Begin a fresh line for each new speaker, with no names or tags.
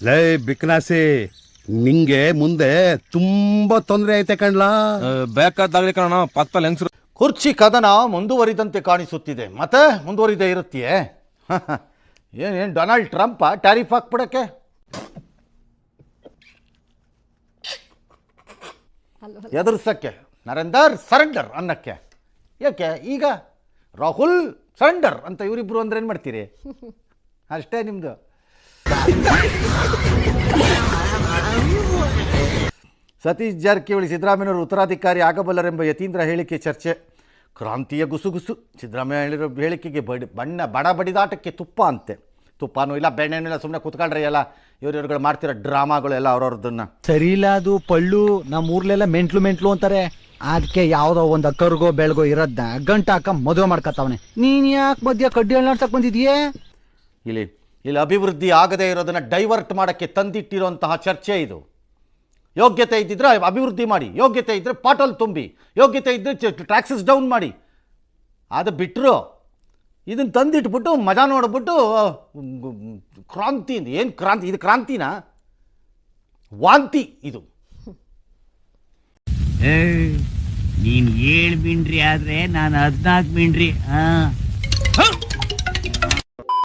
ಲೈ ಬಿಕ್ನಾಸಿ, ನಿಂಗೆ ಮುಂದೆ ತುಂಬಾ ತೊಂದರೆ ಐತೆ ಕಣ್ಲಾ.
ಬೇಕಾದಾಗಲಿ ಕಣ ಪಕ್ಕದಲ್ಲಿ ಹೆಂಗಸರು.
ಕುರ್ಚಿ ಕದನ ಮುಂದುವರಿದಂತೆ ಕಾಣಿಸುತ್ತಿದೆ. ಮತ್ತೆ ಮುಂದುವರಿದೇ ಇರುತ್ತೆಯೇ? ಏನೇನು ಡೊನಾಲ್ಡ್ ಟ್ರಂಪ್ ಟ್ಯಾರಿಫ್ ಹಾಕ್ಬಿಡಕ್ಕೆ? ಎದುರಿಸಕ್ಕೆ ನರೇಂದರ್ ಸರೆಂಡರ್ ಅನ್ನಕ್ಕೆ ಯಾಕೆ ಈಗ ರಾಹುಲ್ ಸರೆಂಡರ್ ಅಂತ ಇವರಿಬ್ರು ಅಂದ್ರೆ ಏನು ಮಾಡ್ತೀರಿ? ಅಷ್ಟೇ ನಿಮ್ಮದು. ಸತೀಶ್ ಜಾರಕಿಹೊಳಿ ಸಿದ್ದರಾಮಯ್ಯನವರು ಉತ್ತರಾಧಿಕಾರಿ ಆಗಬಲ್ಲರೆಂಬ ಯತೀಂದ್ರ ಹೇಳಿಕೆ ಚರ್ಚೆ. ಕ್ರಾಂತಿಯ ಗುಸುಗುಸು. ಸಿದ್ದರಾಮಯ್ಯ ಹೇಳಿರೋ ಹೇಳಿಕೆಗೆ ಬಡ ಬಡಿದಾಟಕ್ಕೆ ತುಪ್ಪ ಅಂತೆ. ತುಪ್ಪನೂ ಇಲ್ಲ, ಬೆಣ್ಣೆನೂ ಇಲ್ಲ, ಸುಮ್ಮನೆ ಕೂತ್ಕೊಂಡ್ರೆ ಎಲ್ಲ ಇವ್ರುಗಳು ಮಾಡ್ತಿರೋ ಡ್ರಾಮಾಗಳು ಎಲ್ಲ ಅವ್ರವ್ರದನ್ನ.
ಸರಿ ಇಲ್ಲ, ಅದು ಪಳ್ಳು ನಮ್ಮ ಊರ್ಲೆಲ್ಲ ಮೆಂಟ್ಲು ಅಂತಾರೆ. ಅದಕ್ಕೆ ಯಾವ್ದೋ ಒಂದು ಕರ್ಗೋ ಬೆಳಗೋ ಇರೋದ್ನ ಗಂಟ ಹಾಕ ಮದುವೆ ಮಾಡ್ಕತ್ತವನೆ. ನೀನ್ ಯಾಕೆ ಮಧ್ಯ ಕಡ್ಡಿ ನಡ್ಸಕ್ ಬಂದಿದ್ಯೇ?
ಇಲ್ಲಿ ಅಭಿವೃದ್ಧಿ ಆಗದೇ ಇರೋದನ್ನ ಡೈವರ್ಟ್ ಮಾಡೋಕ್ಕೆ ತಂದಿಟ್ಟಿರುವಂತಹ ಚರ್ಚೆ ಇದು. ಯೋಗ್ಯತೆ ಇದ್ದಿದ್ರೆ ಅಭಿವೃದ್ಧಿ ಮಾಡಿ, ಯೋಗ್ಯತೆ ಇದ್ದರೆ ಪಾಟಲ್ ತುಂಬಿ, ಯೋಗ್ಯತೆ ಇದ್ದರೆ ಟ್ಯಾಕ್ಸಸ್ ಡೌನ್ ಮಾಡಿ. ಅದು ಬಿಟ್ಟರು ಇದನ್ನು ತಂದಿಟ್ಬಿಟ್ಟು ಮಜಾ ನೋಡ್ಬಿಟ್ಟು ಕ್ರಾಂತಿ. ಏನು ಕ್ರಾಂತಿ? ಇದು ಕ್ರಾಂತಿನಾ? ವಾಂತಿ ಇದು.
ನೀನ್ 7 ಮಿಂಡ್ರಿ ಆದ್ರೆ ನಾನು 14 ಮಿಂಡ್ರಿ.